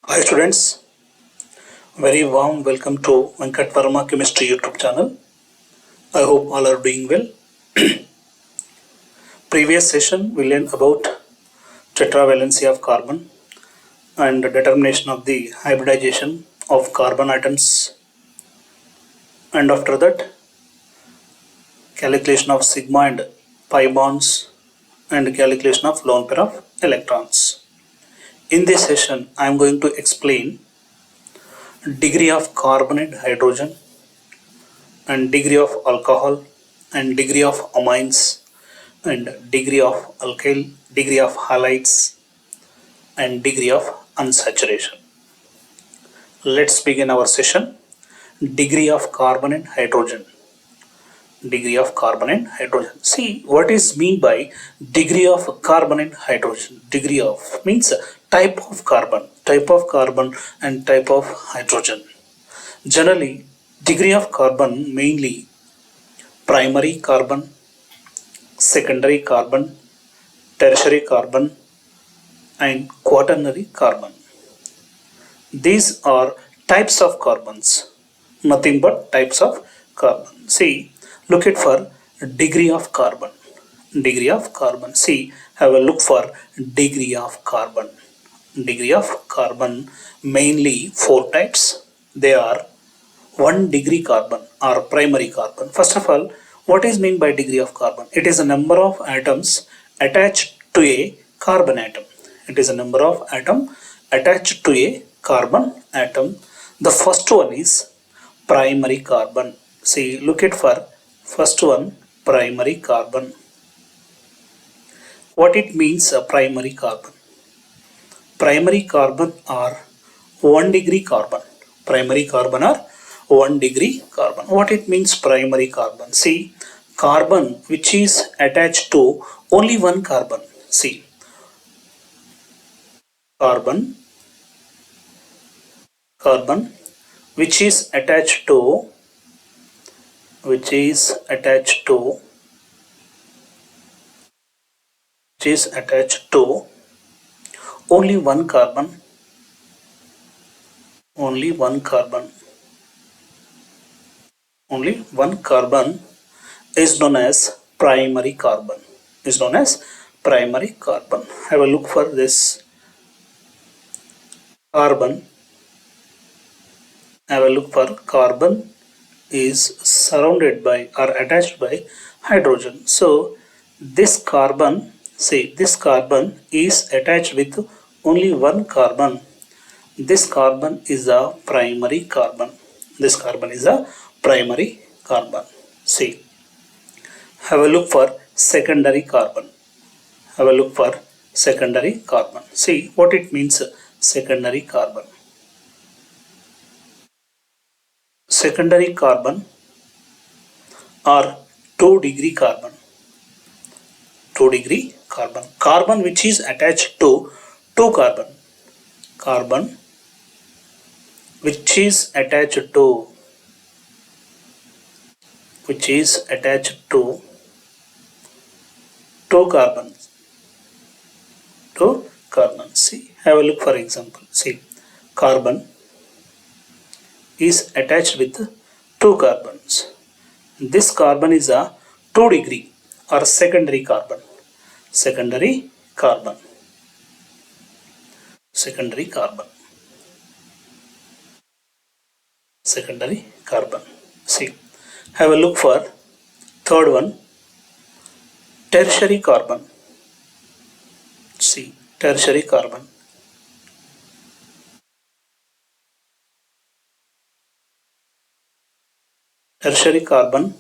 Hi students, very warm welcome to Venkat Varma Chemistry YouTube channel. I hope all are doing well. Previous session we learned about tetravalency of carbon and determination of the hybridization of carbon atoms, and after that calculation of sigma and pi bonds and calculation of lone pair of electrons. In this session I am going to explain degree of carbon and hydrogen and degree of alcohol and degree of amines and degree of alkyl, degree of halides and degree of unsaturation. Let's begin our session. Degree of carbon and hydrogen. Degree of carbon and hydrogen. See what is mean by degree of carbon and hydrogen. Degree of means type of carbon and type of hydrogen. Generally, degree of carbon mainly primary carbon, secondary carbon, tertiary carbon and quaternary carbon. These are types of carbons, nothing but types of carbon. See, look at for degree of carbon. Degree of carbon. See, have a look for degree of carbon. Degree of carbon mainly four types. They are 1 degree carbon or primary carbon. First of all, what is meant by degree of carbon? It is a number of atoms attached to a carbon atom. It is a number of atoms attached to a carbon atom. The first one is primary carbon. See, look at for first one, primary carbon. What it means a primary carbon? Primary carbon are 1 degree carbon. Primary carbon are 1 degree carbon. What it means primary carbon? See, carbon which is attached to only one carbon. See, carbon which is attached to only one carbon, only one carbon is known as primary carbon. Have a look for this carbon. Have a look for carbon is surrounded by or attached by hydrogen. So this carbon, say this carbon is attached with only one carbon. This carbon is a primary carbon. This carbon is a primary carbon. See, have a look for secondary carbon. Have a look for secondary carbon. See what it means secondary carbon. Secondary carbon are 2 degree carbon. 2 degree carbon. Carbon which is attached to 2 carbon. Carbon which is attached to 2 carbons. 2 carbons. See, have a look for example. See, carbon is attached with 2 carbons. This carbon is a 2 degree or secondary carbon. Secondary carbon. Secondary carbon. Secondary carbon. See, have a look for third one, tertiary carbon. See, tertiary carbon. Tertiary carbon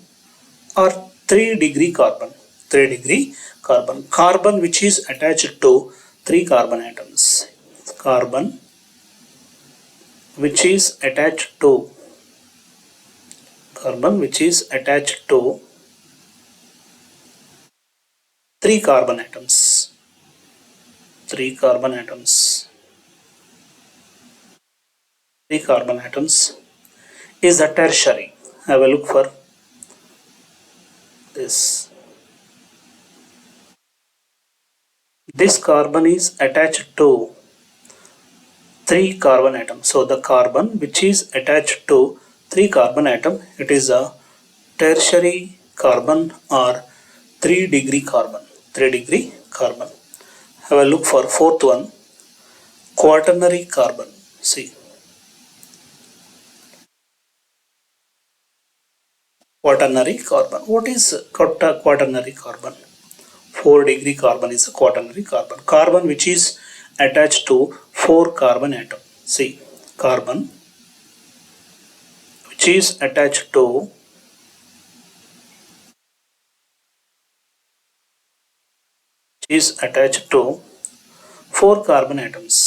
are 3 degree carbon. 3 degree carbon. Carbon which is attached to 3 carbon atoms. Carbon which is attached to 3 carbon atoms. 3 carbon atoms. 3 carbon atoms is a tertiary. Have a look for this. This carbon is attached to 3 carbon atom. So the carbon which is attached to 3 carbon atom, it is a tertiary carbon or 3 degree carbon. 3 degree carbon. Have a look for fourth one, quaternary carbon. See, quaternary carbon. What is quaternary carbon? 4 degree carbon is a quaternary carbon. Carbon which is attached to 4 carbon atom. See, carbon which is attached to 4 carbon atoms.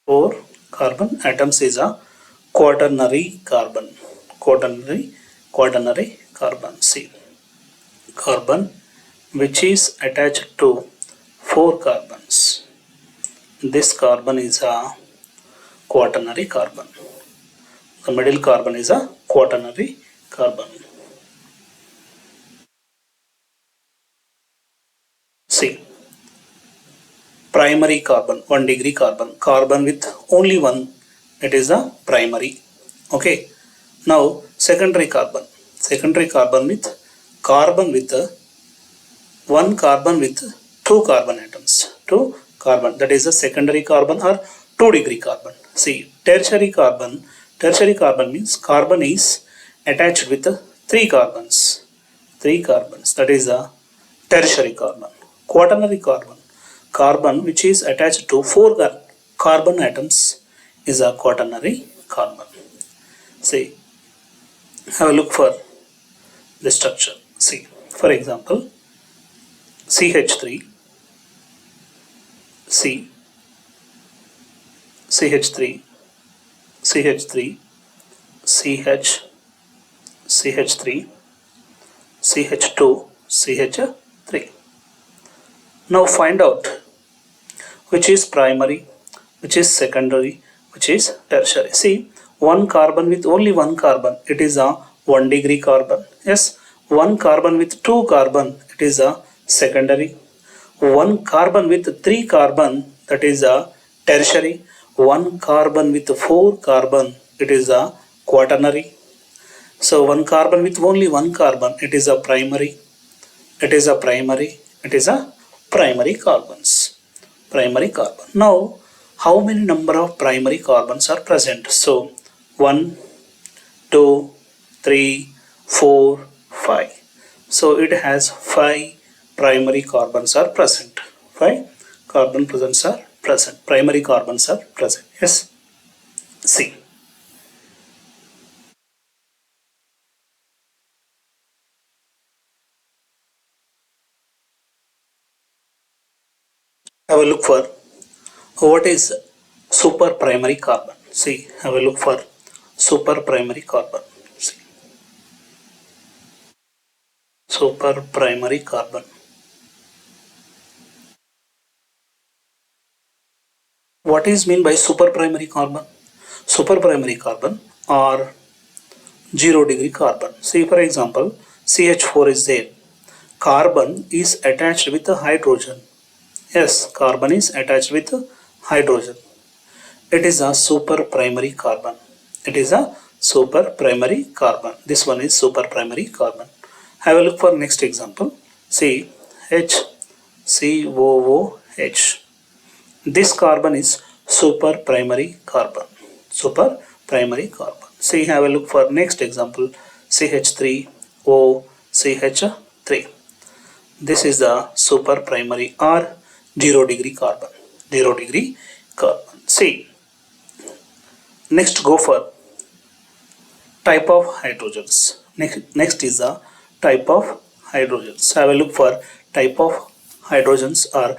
4 carbon atoms is a quaternary carbon. Quaternary carbon. See, carbon which is attached to 4 carbons. This carbon is a quaternary carbon. The middle carbon is a quaternary carbon. See, primary carbon, 1 degree carbon. Carbon with only one, it is a primary. Okay. Now secondary carbon. Secondary carbon with one carbon with 2 carbon atoms. 2 carbon, that is a secondary carbon or 2 degree carbon. See, tertiary carbon. Tertiary carbon means carbon is attached with 3 carbons. 3 carbons, that is a tertiary carbon. Quaternary carbon. Carbon which is attached to 4 carbon atoms is a quaternary carbon. See, have a look for the structure. See, for example, CH3, C, CH3, CH3, CH, CH3, CH2, CH3. Now find out which is primary, which is secondary, which is tertiary. See, one carbon with only one carbon, it is a 1 degree carbon. Yes, one carbon with 2 carbon, it is a secondary. One carbon with 3 carbon, that is a tertiary. One carbon with 4 carbon, it is a quaternary. So one carbon with only one carbon, it is a primary. It is a primary. It is a primary carbons. Primary carbon. Now, how many number of primary carbons are present? So 1, 2, 3, 4, 5. So it has 5 primary carbons are present. 5 carbon presents are present. Primary carbons are present. Yes. See. Have a look for what is super primary carbon. See, have a look for super primary carbon. See. Super primary carbon. What is mean by super primary carbon? Super primary carbon or 0 degree carbon. See, for example, CH4 is there. Carbon is attached with a hydrogen. Yes, carbon is attached with hydrogen. It is a super primary carbon. It is a super primary carbon. This one is super primary carbon. Have a look for next example. See, HCOOH. This carbon is super primary carbon. Super primary carbon. See, have a look for next example. CH3OCH3. This is the super primary or 0 degree carbon. 0 degree carbon. See, next go for type of hydrogens. Next is the type of hydrogens. Have a look for type of hydrogens or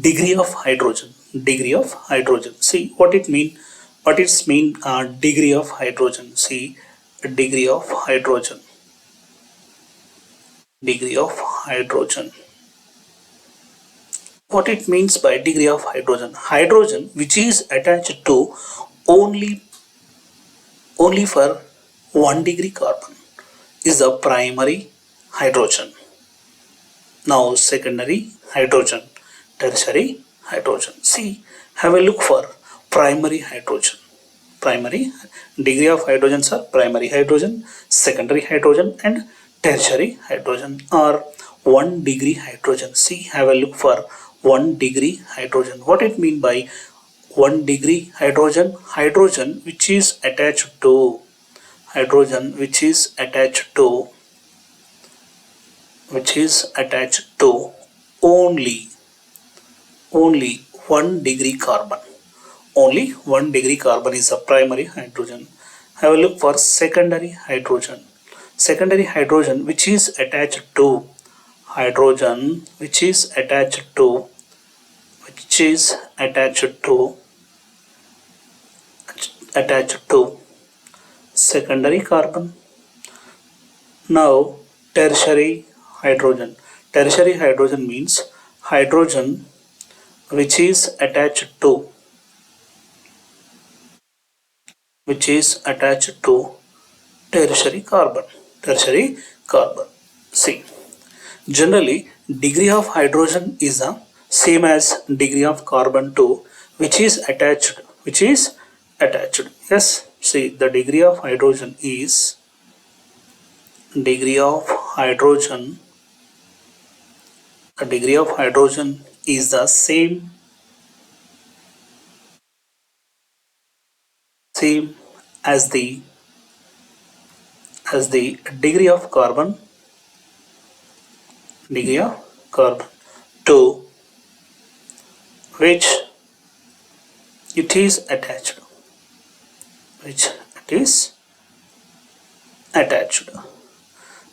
degree of hydrogen. Degree of hydrogen. See what it mean. What it's mean degree of hydrogen. See, degree of hydrogen. Degree of hydrogen. What it means by degree of hydrogen? Hydrogen which is attached to only for 1 degree carbon is a primary hydrogen. Now secondary hydrogen, tertiary hydrogen. See, have a look for primary hydrogen. Primary degree of hydrogens are primary hydrogen, secondary hydrogen, and tertiary hydrogen, or 1 degree hydrogen. See, have a look for 1 degree hydrogen. What it mean by 1 degree hydrogen? Hydrogen which is attached to only 1 degree carbon. Only 1 degree carbon is a primary hydrogen. Have a look for secondary hydrogen. Secondary hydrogen which is attached to secondary carbon. Now tertiary hydrogen. Tertiary hydrogen means hydrogen which is attached to tertiary carbon. See, generally degree of hydrogen is the same as degree of carbon to which is attached. Yes, see, the degree of hydrogen is the same as the degree of carbon to which it is attached.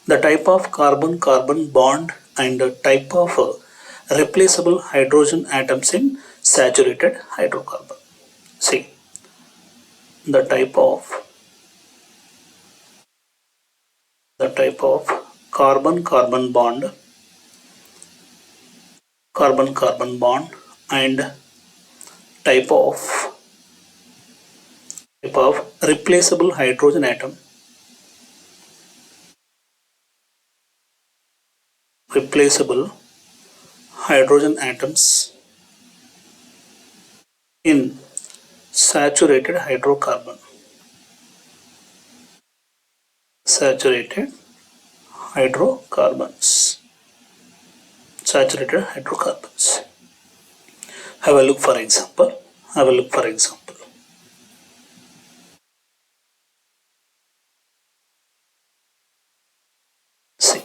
The type of carbon-carbon bond and the type of replaceable hydrogen atoms in saturated hydrocarbon. See, the type of carbon-carbon bond and type of replaceable hydrogen atom atoms in saturated hydrocarbon. Have a look for example. See,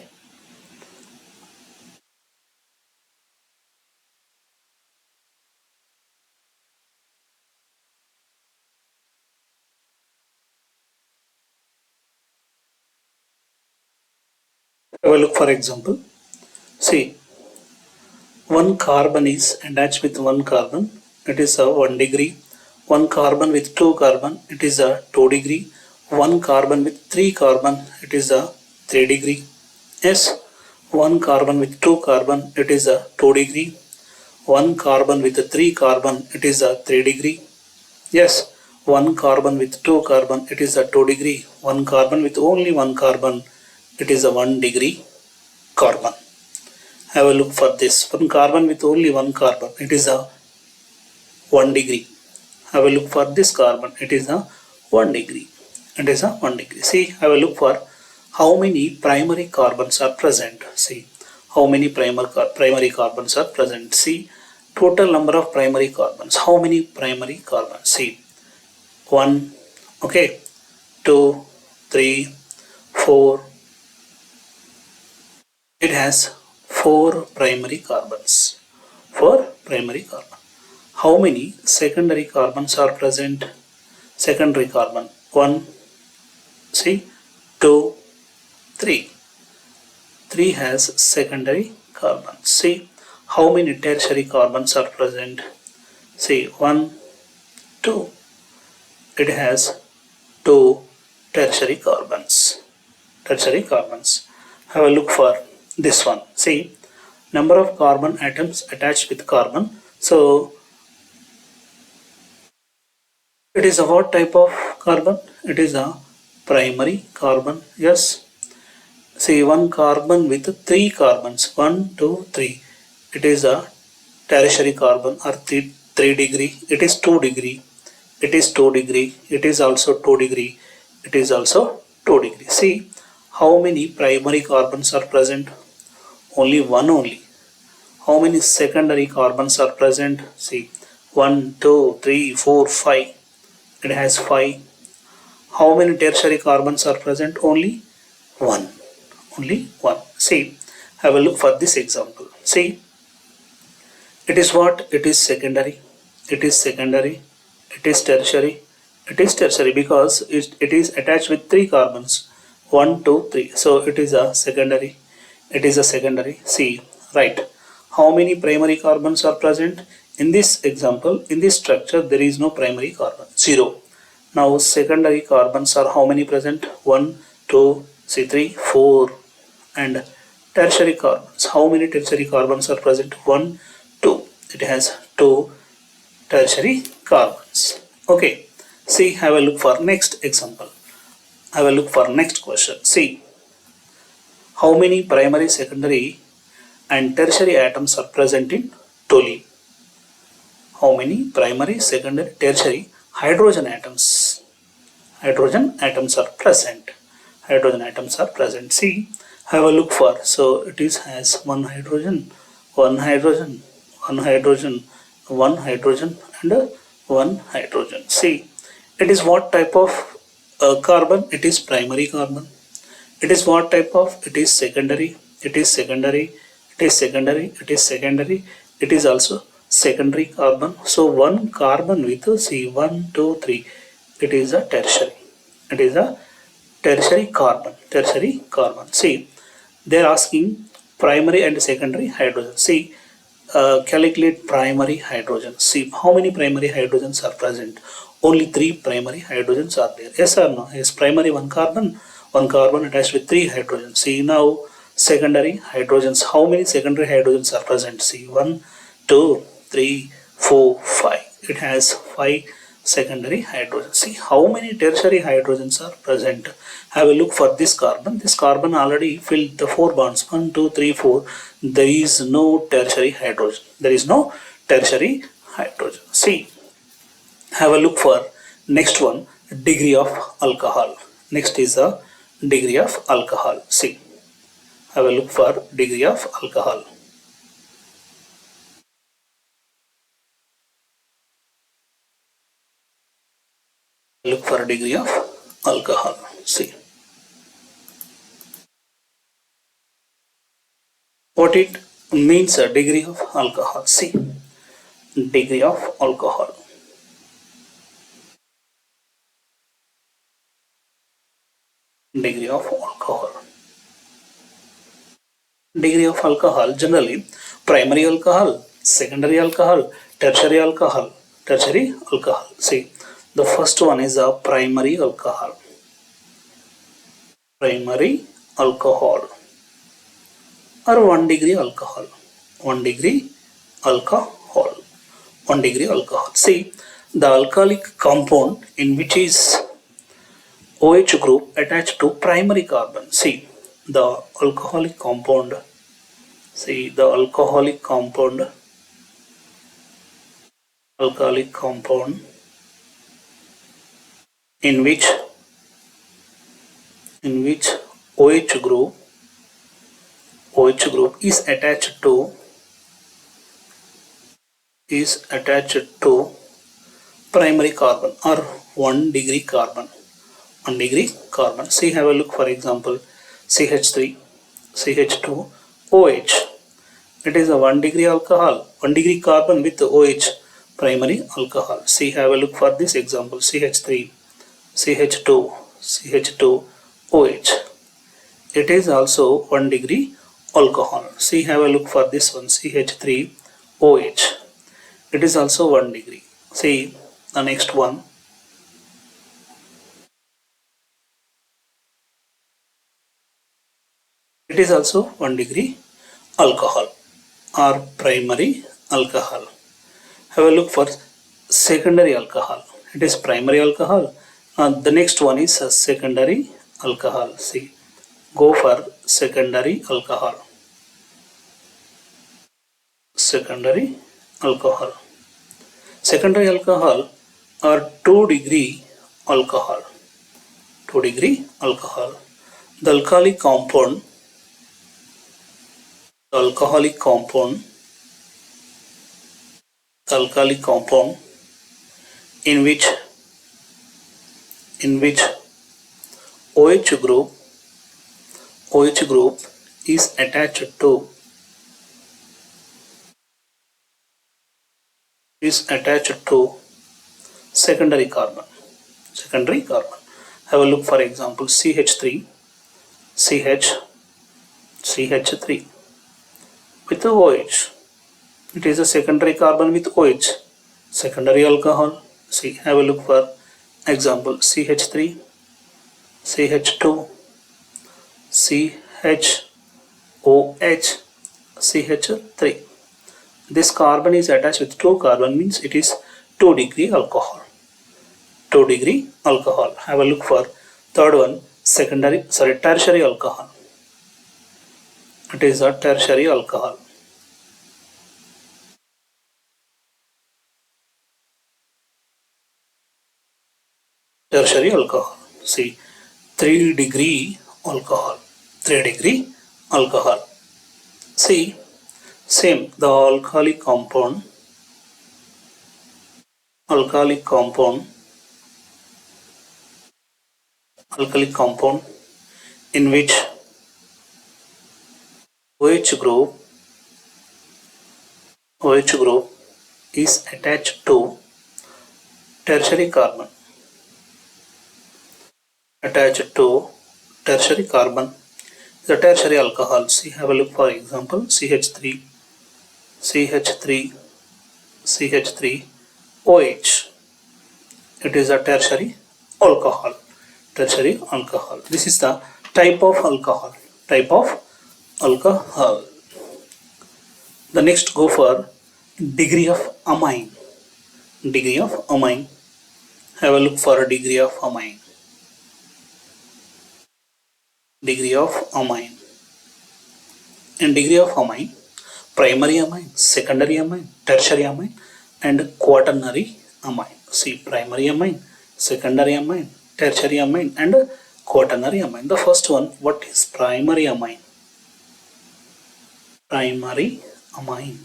have a look for example. See, one carbon is attached with one carbon, it is a 1 degree. One carbon with 2 carbon, it is a 2 degree. One carbon with 3 carbon, it is a 3 degree. Yes, one carbon with 2 carbon, it is a 2 degree. One carbon with 3 carbon, it is a 3 degree. Yes, one carbon with 2 carbon, it is a 2 degree. One carbon with only 1 carbon, it is a 1 degree carbon. Have a look for this. One carbon with only 1 carbon, it is a 1 degree. Have a look for this carbon, it is a 1 degree. See, have a look for how many primary carbons are present. See, how many primary carbons are present. See, total number of primary carbons. How many primary carbons? See, 1, okay, 2, 3, 4. It has 4 primary carbons. How many secondary carbons are present? Secondary carbon 1, see, 2, 3. 3 has secondary carbon. See, how many tertiary carbons are present? See, 1, 2. It has 2 tertiary carbons. Have a look for this one. See, number of carbon atoms attached with carbon. So, it is a what type of carbon? It is a primary carbon. Yes. See, one carbon with 3 carbons. 1, 2, 3. It is a tertiary carbon are 3 degree, it is 2 degree, it is 2 degree, it is also 2 degree, it is also 2 degree. See how many primary carbons are present? Only one only. How many secondary carbons are present? See 1, 2, 3, 4, 5. It has 5. How many tertiary carbons are present? Only one. Only one. See, have a look for this example. See, it is what? It is secondary. It is secondary. It is tertiary. It is tertiary because it is attached with 3 carbons. 1, 2, 3. So it is a secondary. It is a secondary. See, right. How many primary carbons are present? In this example, in this structure, there is no primary carbon. 0. Now secondary carbons are how many present? 1, 2, 3, 4. And tertiary carbons. How many tertiary carbons are present? 1, 2. It has 2 tertiary carbons. Okay. See, have a look for next example. Have a look for next question. See, how many primary, secondary and tertiary atoms are present in toluene? How many primary, secondary, tertiary hydrogen atoms? Hydrogen atoms are present. Hydrogen atoms are present. See, have a look for. So it is has one hydrogen, one hydrogen, one hydrogen, one hydrogen, and one hydrogen. See, it is what type of carbon? It is primary carbon. It is what type of? It is secondary. It is secondary. It is secondary. It is secondary. It is also secondary carbon. So one carbon with see 1, 2, 3. It is a tertiary. It is a tertiary carbon. Tertiary carbon. See, they are asking primary and secondary hydrogen. See, calculate primary hydrogen. See, how many primary hydrogens are present? Only 3 primary hydrogens are there. Yes or no? Yes, primary one carbon attached with 3 hydrogens. See now secondary hydrogens. How many secondary hydrogens are present? See 1, 2, 3, 4, 5. It has 5 secondary hydrogens. See how many tertiary hydrogens are present. Have a look for this carbon. This carbon already filled the 4 bonds. 1, 2, 3, 4. There is no tertiary hydrogen. There is no tertiary hydrogen. See, have a look for next one, degree of alcohol. Next is the degree of alcohol. See, have a look for degree of alcohol. Look for a degree of alcohol. See what it means, a degree of alcohol. See, degree of alcohol. Degree of alcohol. Degree of alcohol generally primary alcohol, secondary alcohol, tertiary alcohol. Tertiary alcohol. See, the first one is a primary alcohol. Primary alcohol or 1 degree alcohol. 1 degree alcohol. 1 degree alcohol. See, the alcoholic compound in which is OH group attached to primary carbon. See, the alcoholic compound. See, the alcoholic compound. Alcoholic compound in which OH group is attached to primary carbon or 1 degree carbon. 1 degree carbon. See, have a look for example CH3, CH2, OH. It is a 1 degree alcohol, 1 degree carbon with OH, primary alcohol. See, have a look for this example CH3, CH2, CH2, OH. It is also 1 degree alcohol. See, have a look for this one CH3, OH. It is also 1 degree. See the next one. It is also 1 degree alcohol or primary alcohol. Have a look for secondary alcohol. It is primary alcohol. The next one is a secondary alcohol. See, go for secondary alcohol. Secondary alcohol. Secondary alcohol are 2-degree alcohol. 2-degree alcohol. The alcoholic compound, the alcoholic compound, the alcoholic compound in which OH group is attached to secondary carbon. Have a look, for example, CH3, CH3 with OH. It is a secondary carbon with OH, secondary alcohol. See, have a look for example, CH3, CH2, CHOH, CH3. This carbon is attached with 2 carbon, means it is 2-degree alcohol. 2-degree alcohol. Have a look for third one, tertiary alcohol. It is a tertiary alcohol. Tertiary alcohol. See, 3-degree alcohol. 3-degree alcohol. See, same, the alcoholic compound in which OH group is attached to tertiary carbon. The tertiary alcohol. See, have a look, for example, CH3, OH. It is a tertiary alcohol. This is the type of alcohol. The next go for degree of amine. Have a look for a degree of amine. In degree of amine, primary amine, secondary amine, tertiary amine, and quaternary amine. See, primary amine, secondary amine, tertiary amine, and quaternary amine. The first one, what is primary amine? Primary amine.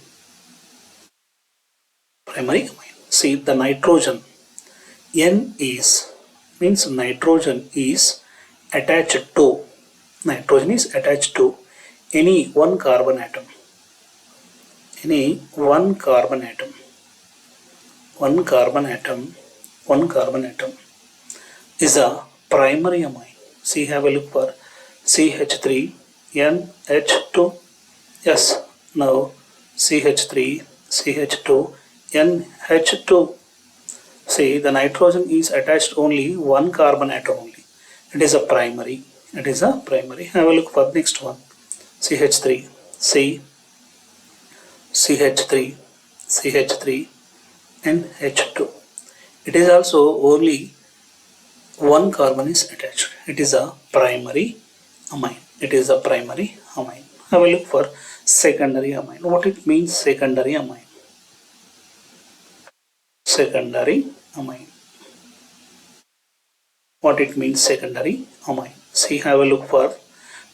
See, the nitrogen N means nitrogen is attached to any one carbon atom. One carbon atom is a primary amine. See, have a look for CH3, NH2. Yes, now CH3, CH2, NH2. See, the nitrogen is attached only one carbon atom only. It is a primary. Have a look for next one. CH3, CH3, NH2. It is also only one carbon is attached. It is a primary amine. Have a look for secondary amine. What it means, secondary amine? What it means, secondary amine? See, have a look for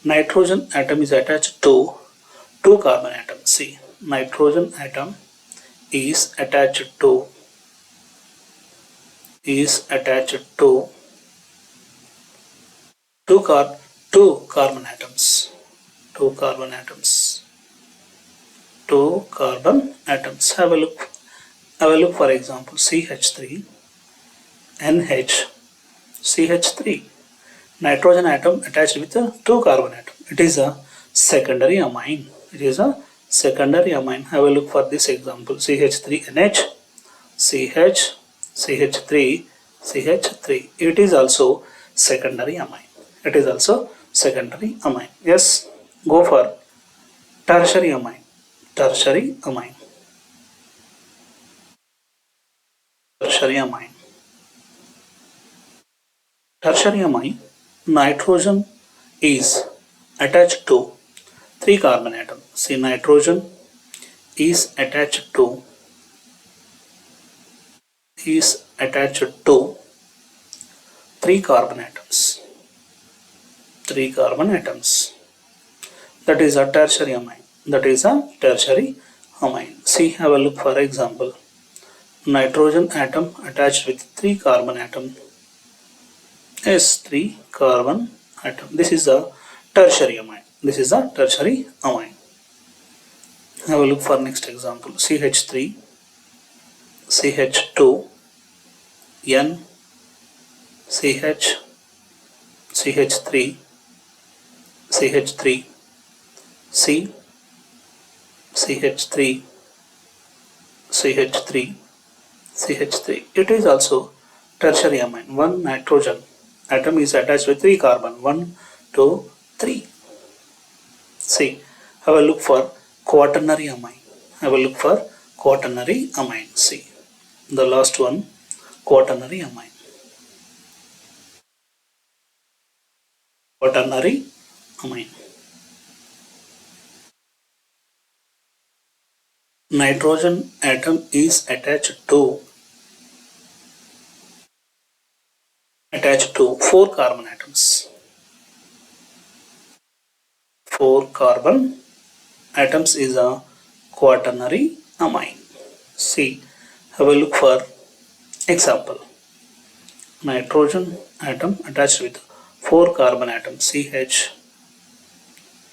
nitrogen atom is attached to 2 carbon atoms. See, nitrogen atom is attached to 2 carbon atoms. 2 carbon atoms. Have a look for example, CH3, NH, CH3. Nitrogen atom attached with a 2 carbon atom. It is a secondary amine. Have a look for this example, CH3NH, CH3. It is also secondary amine. Yes, go for tertiary amine. Tertiary amine, nitrogen is attached to 3 carbon atoms. See, nitrogen is attached to is attached to 3 carbon atoms. 3 carbon atoms. That is a tertiary amine. That is a tertiary amine. See, have a look for example. Nitrogen atom attached with 3 carbon atom. Yes, 3 carbon atom. This is a tertiary amine. This is a tertiary amine. Have a look for next example. CH3, CH2, N, CH, CH3, CH3, C, CH3, CH3, CH3. It is also tertiary amine. One nitrogen atom is attached with 3 carbon. 1, 2, 3. See, have a look for quaternary amine. Have a look for quaternary amine. See, the last one, quaternary amine. Quaternary amine. Nitrogen atom is attached to 4 carbon atoms. 4 carbon atoms is a quaternary amine. See, have a look for example. Nitrogen atom attached with 4 carbon atoms, CH,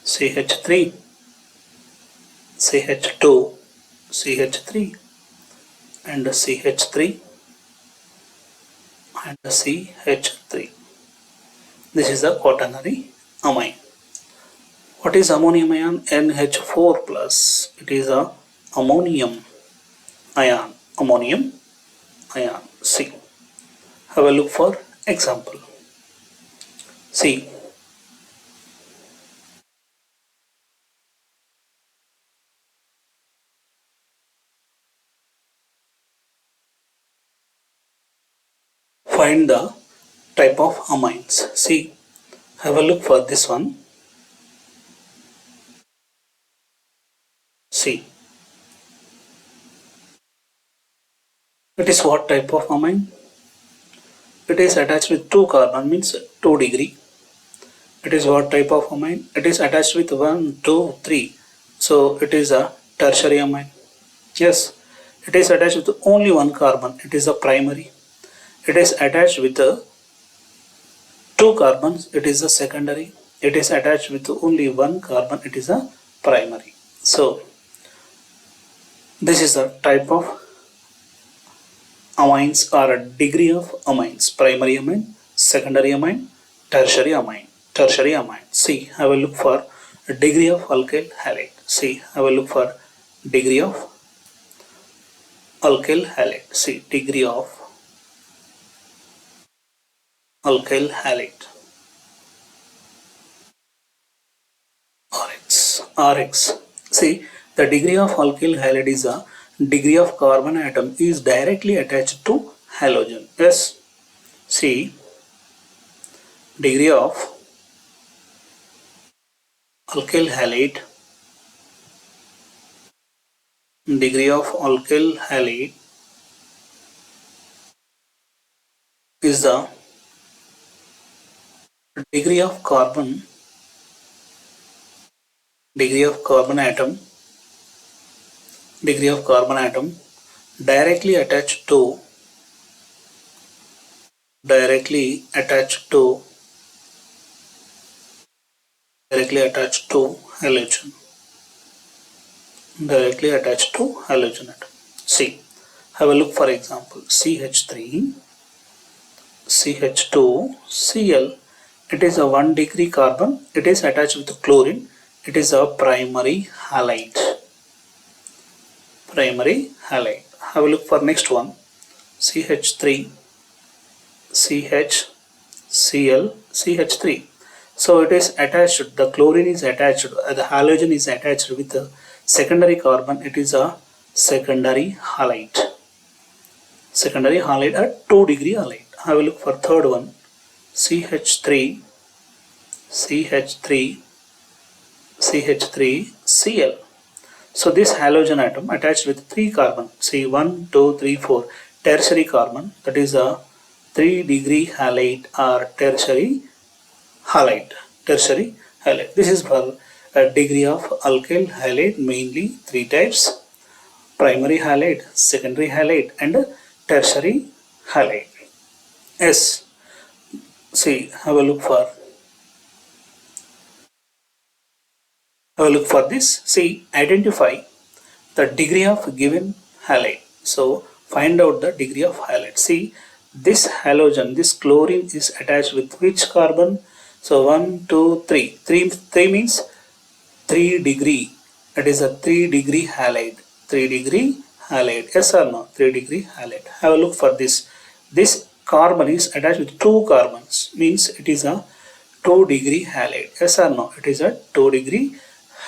CH3, CH2, CH3 and CH3 and CH3. This is the quaternary amine. What is ammonium ion? NH4 plus. It is a ammonium ion. Ammonium ion. See. Have a look for example. See. Find the type of amines. See. Have a look for this one. See. It is what type of amine? It is attached with 2 carbon, means 2 degree. It is what type of amine? It is attached with 1, 2, 3. So it is a tertiary amine. Yes, it is attached with only 1 carbon. It is a primary. It is attached with 2 carbons. It is a secondary. It is attached with only 1 carbon. It is a primary. So this is the type of amines or a degree of amines. Primary amine, secondary amine, tertiary amine. Tertiary amine. See, have a look for a degree of alkyl halide. See, have a look for degree of alkyl halide. See, degree of alkyl halide. RX. See, the degree of alkyl halide is a degree of carbon atom is directly attached to halogen. Yes. See, degree of alkyl halide. Degree of alkyl halide is the degree of carbon atom directly attached to halogen. Directly attached to halogen atom. See, have a look for example. CH3, CH2, Cl. It is a 1 degree carbon. It is attached with chlorine. It is a primary halide. Primary halide. Have a look for next one. CH3, CH, Cl, CH3. So it is attached, the chlorine is attached, the halogen is attached with the secondary carbon. It is a secondary halide. Secondary halide at 2 degree halide. Have a look for third one. CH3, CH3, CH3, Cl. So this halogen atom attached with 3 carbon. See 1, 2, 3, 4. tertiary carbon, that is a 3 degree halide or tertiary halide. Tertiary halide. This is for a degree of alkyl halide, mainly 3 types: primary halide, secondary halide, and tertiary halide. Yes, see, have a look for this. See, identify the degree of given halide. So find out the degree of halide. See, this halogen, this chlorine is attached with which carbon? So 1, 2, 3. 3 means 3 degree. It is a 3 degree halide. 3 degree halide. Yes or no? 3 degree halide. Have a look for this. This carbon is attached with 2 carbons. Means it is a 2 degree halide. Yes or no? It is a 2 degree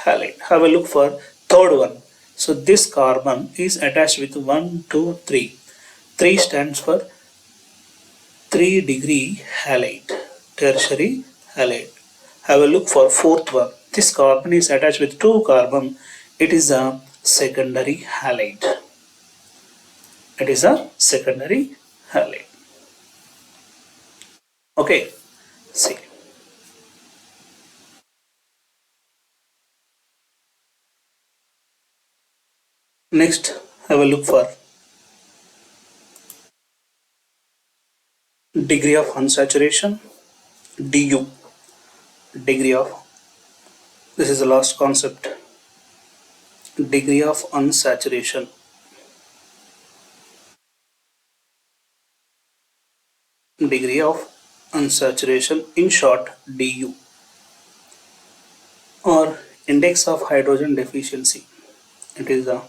halide. Have a look for third one. So this carbon is attached with 1, 2, 3. 3 stands for 3 degree halide. Tertiary halide. Have a look for fourth one. This carbon is attached with 2 carbon. It is a secondary halide. It is a secondary halide. Okay, see. Next, have a look for degree of unsaturation, DU. Degree of, this is the last concept, degree of unsaturation. Degree of unsaturation, in short DU, or index of hydrogen deficiency. It is the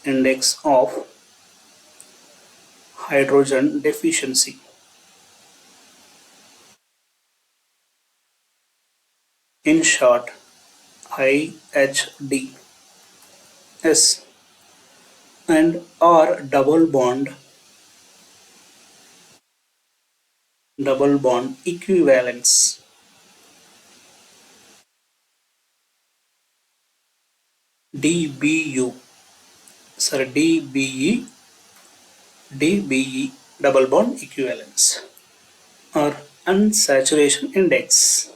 index of hydrogen deficiency. In short, IHD. Yes, and or double bond equivalence. DBU, sorry, DBE, double bond equivalence, or unsaturation index.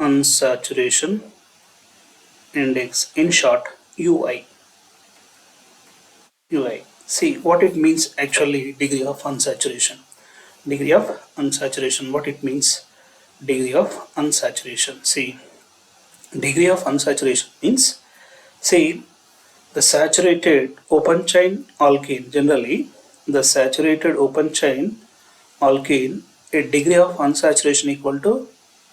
Unsaturation index, in short UI. See what it means actually. Degree of unsaturation. Degree of unsaturation, what it means? Degree of unsaturation. See, degree of unsaturation means, see, the saturated open chain alkene, generally the saturated open chain alkene, a degree of unsaturation equal to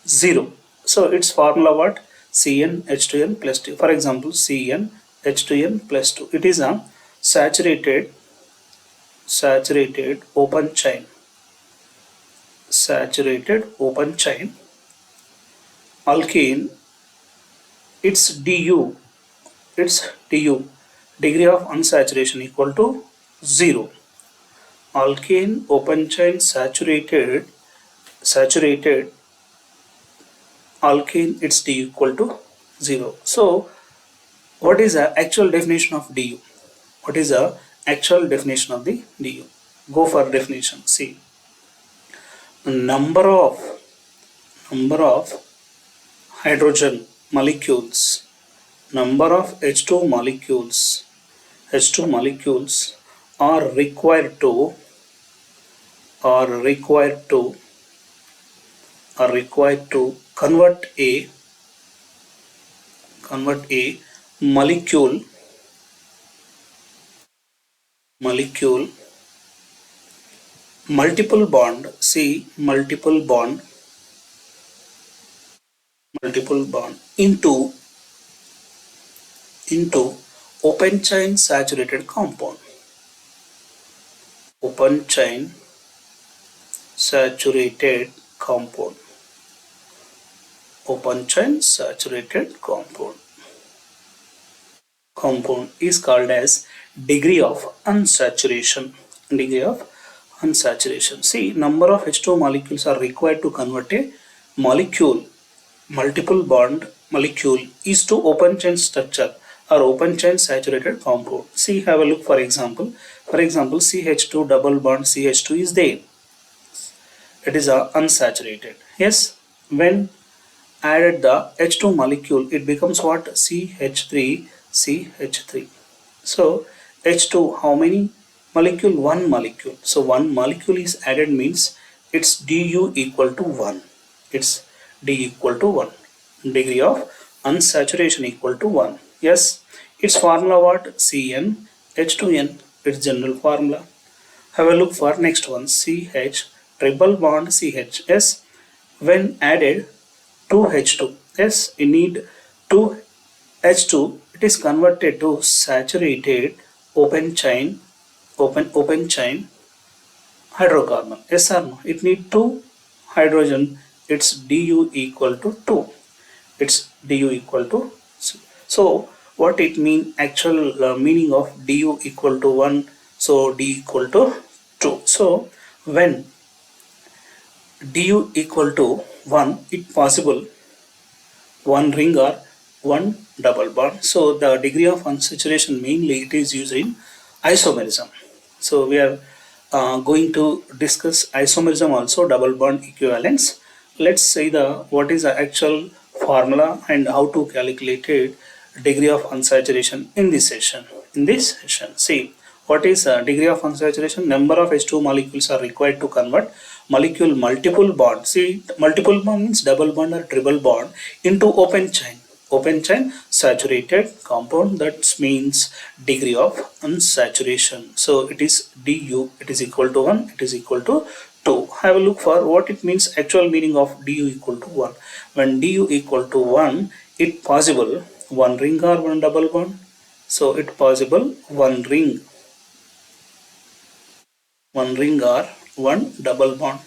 0. So its formula what? CnH2n plus 2. For example, CnH2n plus 2. It is a saturated open chain. Saturated open chain alkene. Its DU, degree of unsaturation equal to 0. Alkane open chain saturated alkane, its DU equal to 0. So what is the actual definition of DU? What is the actual definition of the DU? Go for definition. See, number of hydrogen molecules, number of H2 molecules are required to convert a molecule multiple bond. See, multiple bond into open chain saturated compound. Open chain saturated compound. Open chain saturated compound is called as degree of unsaturation. Degree of unsaturation. See, number of H2 molecules are required to convert a molecule, multiple bond molecule, is to open chain structure or open chain saturated compound. See, have a look for example. For example, CH2 double bond CH2 is there. It is unsaturated. Yes, when added the H2 molecule, it becomes what? CH3, CH3. So H2, how many molecule? One molecule. So one molecule is added means its du equal to 1. Its d equal to 1. Degree of unsaturation equal to 1. Yes, its formula what? Cn H2n. Its general formula. Have a look for next one. CH triple bond CH. Yes, when added 2H2. Yes, you need 2H2. It is converted to saturated open chain hydrocarbon. Yes or no? It need 2 hydrogen. Its du equal to 2. Its du equal to. So what it mean? Actual meaning of du equal to 1. So d equal to 2. So when du equal to 1, it possible one ring or one double bond. So the degree of unsaturation mainly it is used in isomerism. So we are going to discuss isomerism also, double bond equivalence. Let's say what is the actual formula and how to calculate it, degree of unsaturation in this session. See, what is degree of unsaturation? Number of H2 molecules are required to convert molecule multiple bond. See, multiple bond means double bond or triple bond into open chain saturated compound. That means degree of unsaturation. So it is du, it is equal to 1, it is equal to 2. Have a look for what it means, actual meaning of du equal to 1. When du equal to 1, it possible one ring or one double bond. So it possible one ring or one double bond.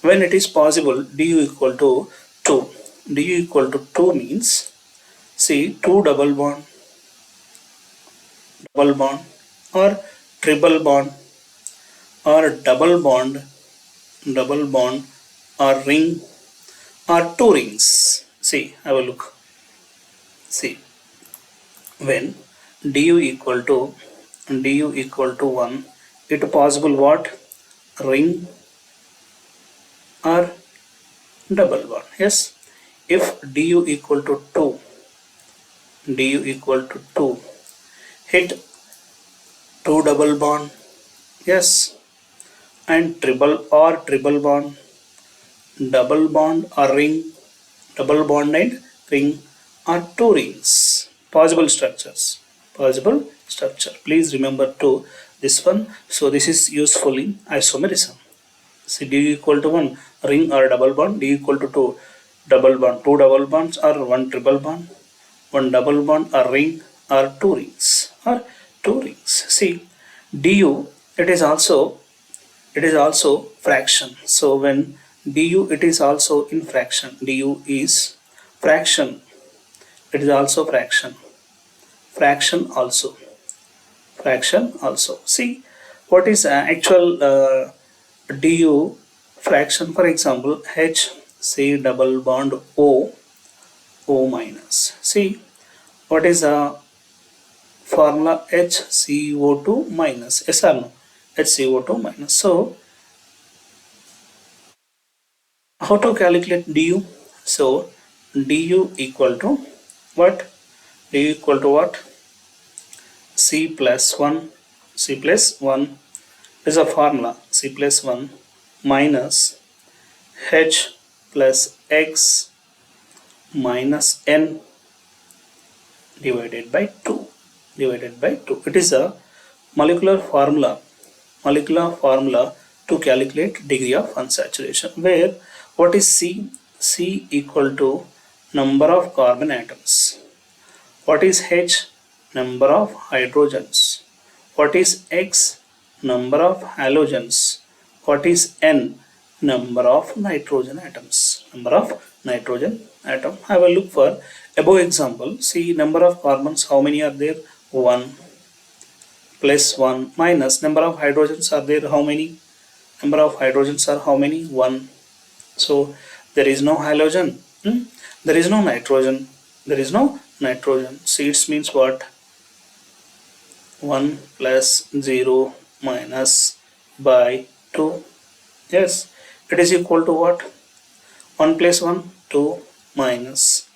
When it is possible du equal to 2. Du equal to 2 means, see, 2 double bond or triple bond or double bond or ring or 2 rings. See, have a look. See, when du equal to 1, it possible what? Ring or double bond. Yes, if du equal to 2, hit 2 double bond. Yes, and triple bond, double bond or ring, double bond and ring or 2 rings. Possible structure. Please remember to this one. So this is useful in isomerism. See, du equal to 1 ring or double bond, du equal to 2 double bond, 2 double bonds or 1 triple bond, 1 double bond or ring or 2 rings or 2 rings. See, du it is also fraction. So when du it is also in fraction, du is fraction, it is also fraction also. See, what is actual du fraction? For example, HC double bond O minus. See, what is the formula? HCO2 minus. Yes or no? HCO2 minus. So how to calculate du? So du equal to what? Du equal to what? C plus 1 is a formula. C plus 1 minus H plus X minus N divided by 2. It is a molecular formula to calculate degree of unsaturation, where what is C? C equal to number of carbon atoms. What is H? Number of hydrogens. What is X? Number of halogens. What is N? Number of nitrogen atoms. Have a look for above example. See, number of carbons, how many are there? 1 plus 1 minus number of hydrogens are there, how many? Number of hydrogens are how many? 1. So there is no halogen, there is no nitrogen, there is no nitrogen. Seeds means what? 1 plus 0 minus by 2. Yes, it is equal to what? 1 plus 1, 2 minus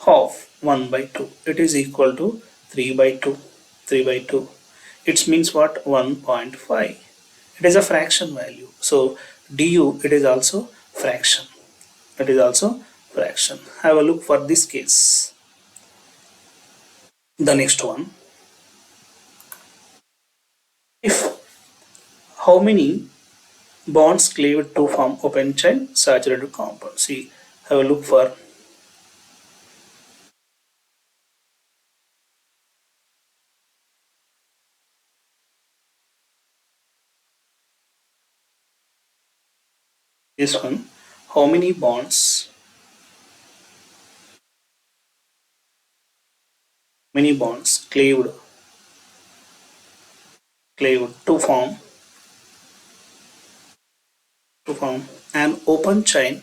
half 1 by 2. It is equal to 3 by 2. 3 by 2. It means what? 1.5. It is a fraction value. So du, it is also fraction. It is also fraction. Have a look for this case. The next one. If how many bonds cleaved to form open chain saturated compound? See, have a look for this one. How many bonds? Many bonds cleaved to form an open chain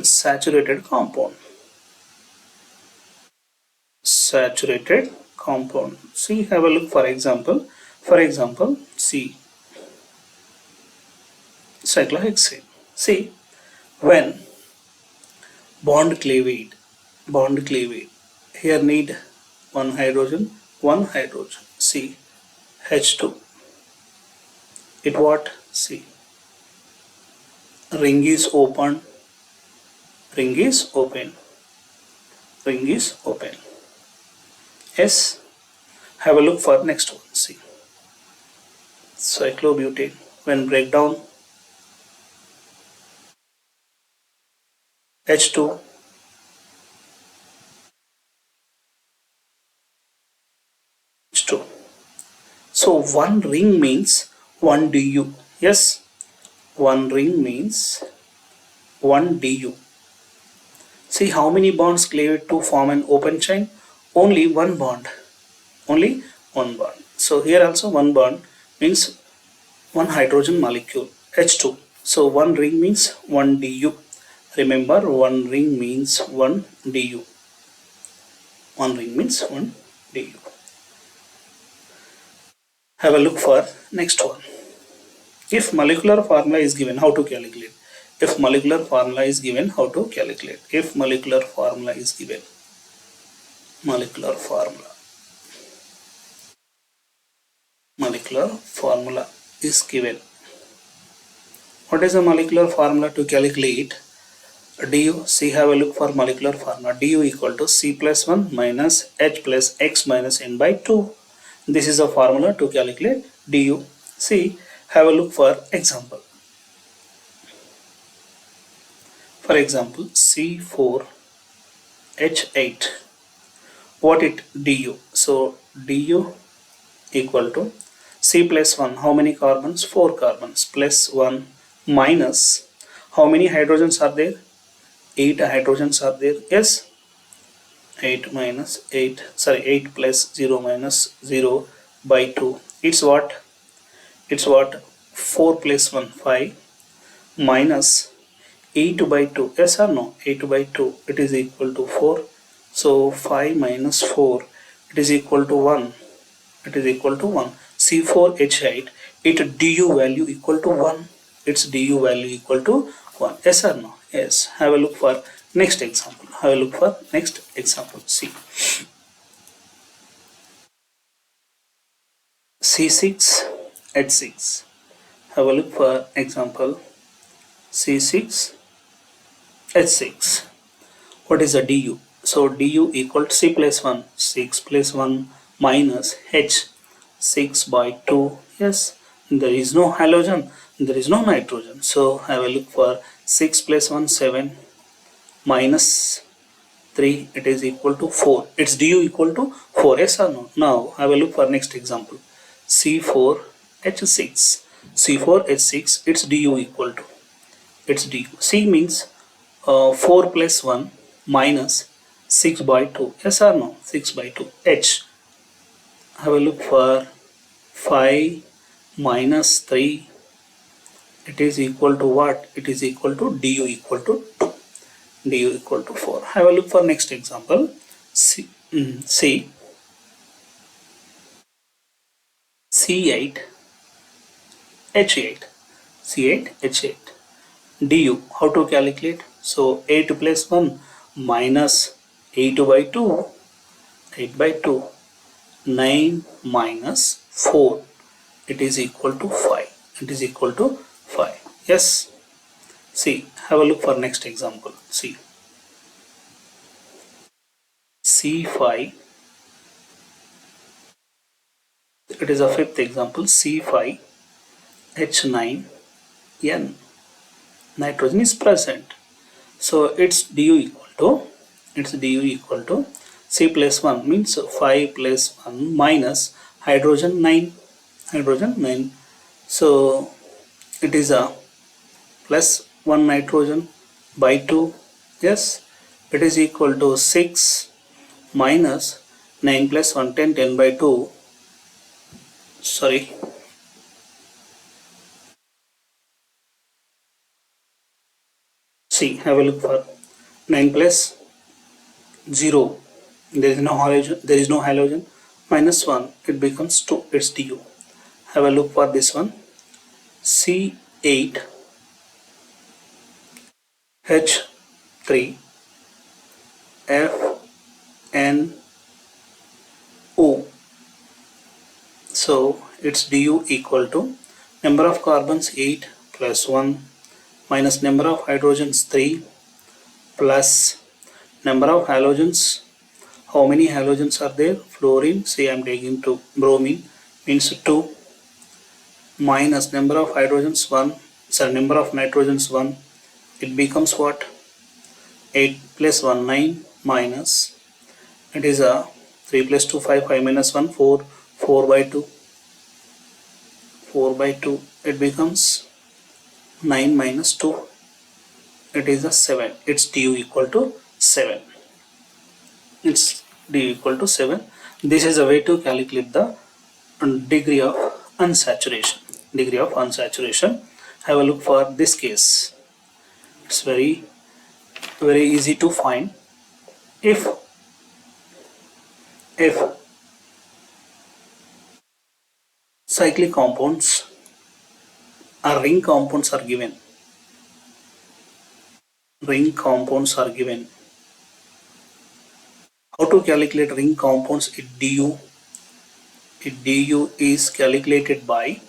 saturated compound. Saturated compound. See, have a look for example. For example, see cyclohexane. See, when bond cleavage, here need one hydrogen. See, H2. It what? See, ring is open. Ring is open. Yes. Have a look for next one. See, cyclobutane. When breakdown, H2. H2. So one ring means one du. Yes, one ring means one du. See how many bonds cleaved to form an open chain? Only one bond. Only one bond. So here also one bond means one hydrogen molecule H2. So one ring means one du. Remember, one ring means one du. One ring means one du. Have a look for next one. If molecular formula is given, how to calculate? If molecular formula is given, how to calculate? If molecular formula is given, molecular formula is given. What is the molecular formula to calculate? Du, see, have a look for molecular formula. Du equal to C plus 1 minus H plus X minus N by 2. This is a formula to calculate du. See, have a look for example. For example, C4H8. What it du? So du equal to C plus 1. How many carbons? 4 carbons plus 1 minus how many hydrogens are there? 8 hydrogens are there. Yes, 8 plus 0 minus 0 by 2. It's what? 4 plus 1, 5 minus 8 by 2. Yes or no? 8 by 2. It is equal to 4. So 5 minus 4. It is equal to 1. C4H8. Its du value equal to 1. Its du value equal to 1. Yes or no? Yes. Have a look for next example. See. C6H6. Have a look for example. C6H6. What is the du? So du equal to C plus 1. 6 plus 1 minus H. 6 by 2. Yes, there is no halogen, there is no nitrogen. So have a look for 6 plus 1, 7 minus 3. It is equal to 4. Its du equal to 4. Yes or no? Now have a look for next example. C4H6. C4H6. Its du equal to C means 4 plus 1 minus 6 by 2. Yes or no? 6 by 2. H. Have a look for 5 minus 3 It is equal to what? It is equal to du equal to 2. Du equal to 4. Have a look for next example. C C8 H8 C8 H8 du. How to calculate? So 8 plus 1 minus 8 by 2, 8 by 2, 9 minus 4, it is equal to 5. It is equal to 5. Yes. See, have a look for next example. See, C5, it is a fifth example. C5 H9 N, nitrogen is present. So its du equal to C plus 1 means 5 plus 1 minus hydrogen 9. So it is a plus 1 nitrogen by 2. Yes, it is equal to 6 minus 9 plus 1, 10, 10 by 2. Sorry. See, have a look for 9 plus 0. There is no halogen. Minus 1, it becomes 2. It's du. Have a look for this one. C8 H3 FNO. So its du equal to number of carbons 8 plus 1 minus number of hydrogens 3 plus number of halogens. How many halogens are there? Fluorine, say I am taking to bromine, means 2, minus number of hydrogens 1, sorry, number of nitrogens 1, it becomes what? 8 plus 1, 9, minus, it is a 3 plus 2, 5, 5 minus 1, 4, 4 by 2, it becomes 9 minus 2, it is a 7. Its du equal to 7. Its du equal to 7. This is a way to calculate the degree of unsaturation. Have a look for this case. It's very easy to find. If cyclic compounds or ring compounds are given, how to calculate ring compounds? Du is calculated by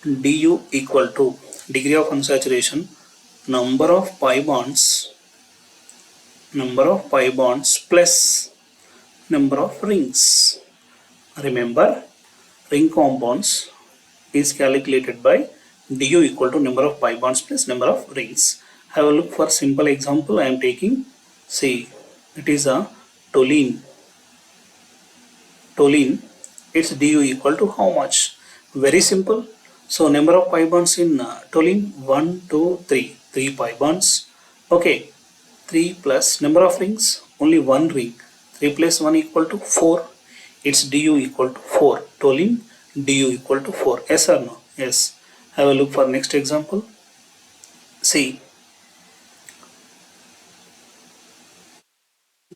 du equal to degree of unsaturation, number of pi bonds plus number of rings. Remember, ring compounds is calculated by du equal to number of pi bonds plus number of rings. Have a look for simple example I am taking. See, it is a toluene. Its du equal to how much? Very simple. So number of pi bonds in toluene, 1, 2, 3. 3 pi bonds. Okay. 3 plus number of rings, only 1 ring. 3 plus 1 equal to 4. Its du equal to 4. Toluene du equal to 4. Yes or no? Yes. Have a look for next example. See,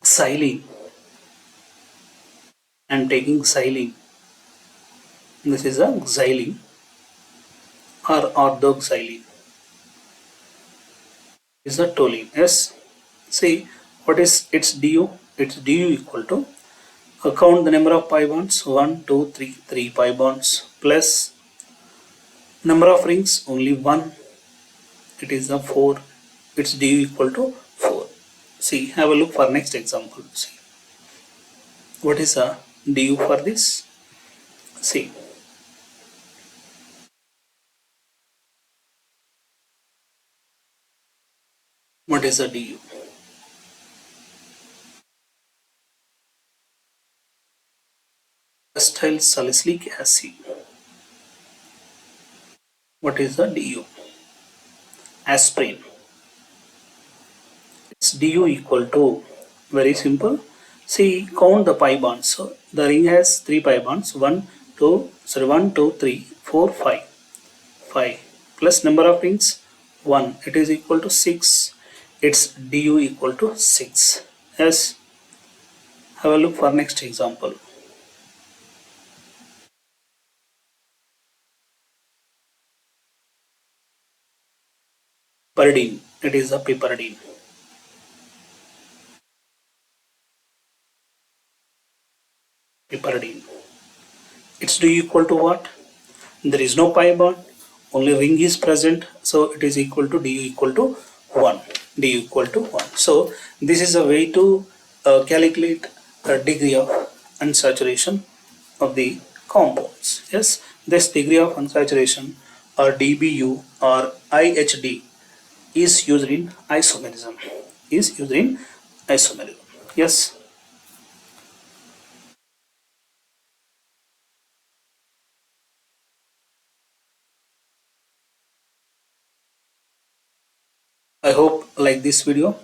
xylene. I am taking xylene. This is a xylene or orthoxylene. Is a toluene. Yes. See, what is its du? Its du equal to, count the number of pi bonds, 1, 2, 3, 3 pi bonds plus number of rings, only 1, it is a 4, its du equal to 4. See, have a look for next example. See, what is a du for this? See, what is a du? Acetyl salicylic acid. What is the du? Aspirin. Its du equal to, very simple. See, count the pi bonds. So the ring has 3 pi bonds. 1, 2, 3, 4, 5. 5 plus number of rings 1, it is equal to 6. Its du equal to 6. Yes. Have a look for next example. Piperidine, it is a piperidine. Piperidine. Its du equal to what? There is no pi bond, only ring is present, so it is equal to du equal to 1. Du equal to 1. So this is a way to calculate the degree of unsaturation of the compounds. Yes, this degree of unsaturation or dBu or IHD is used in isomerism. Is used in isomerism. Yes. I hope like this video.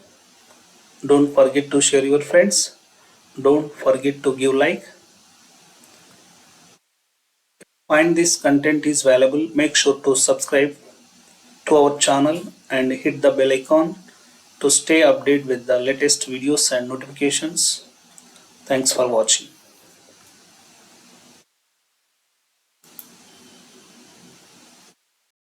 Don't forget to share your friends. Don't forget to give like. Find this content is valuable. Make sure to subscribe to our channel and hit the bell icon to stay updated with the latest videos and notifications. Thanks for watching.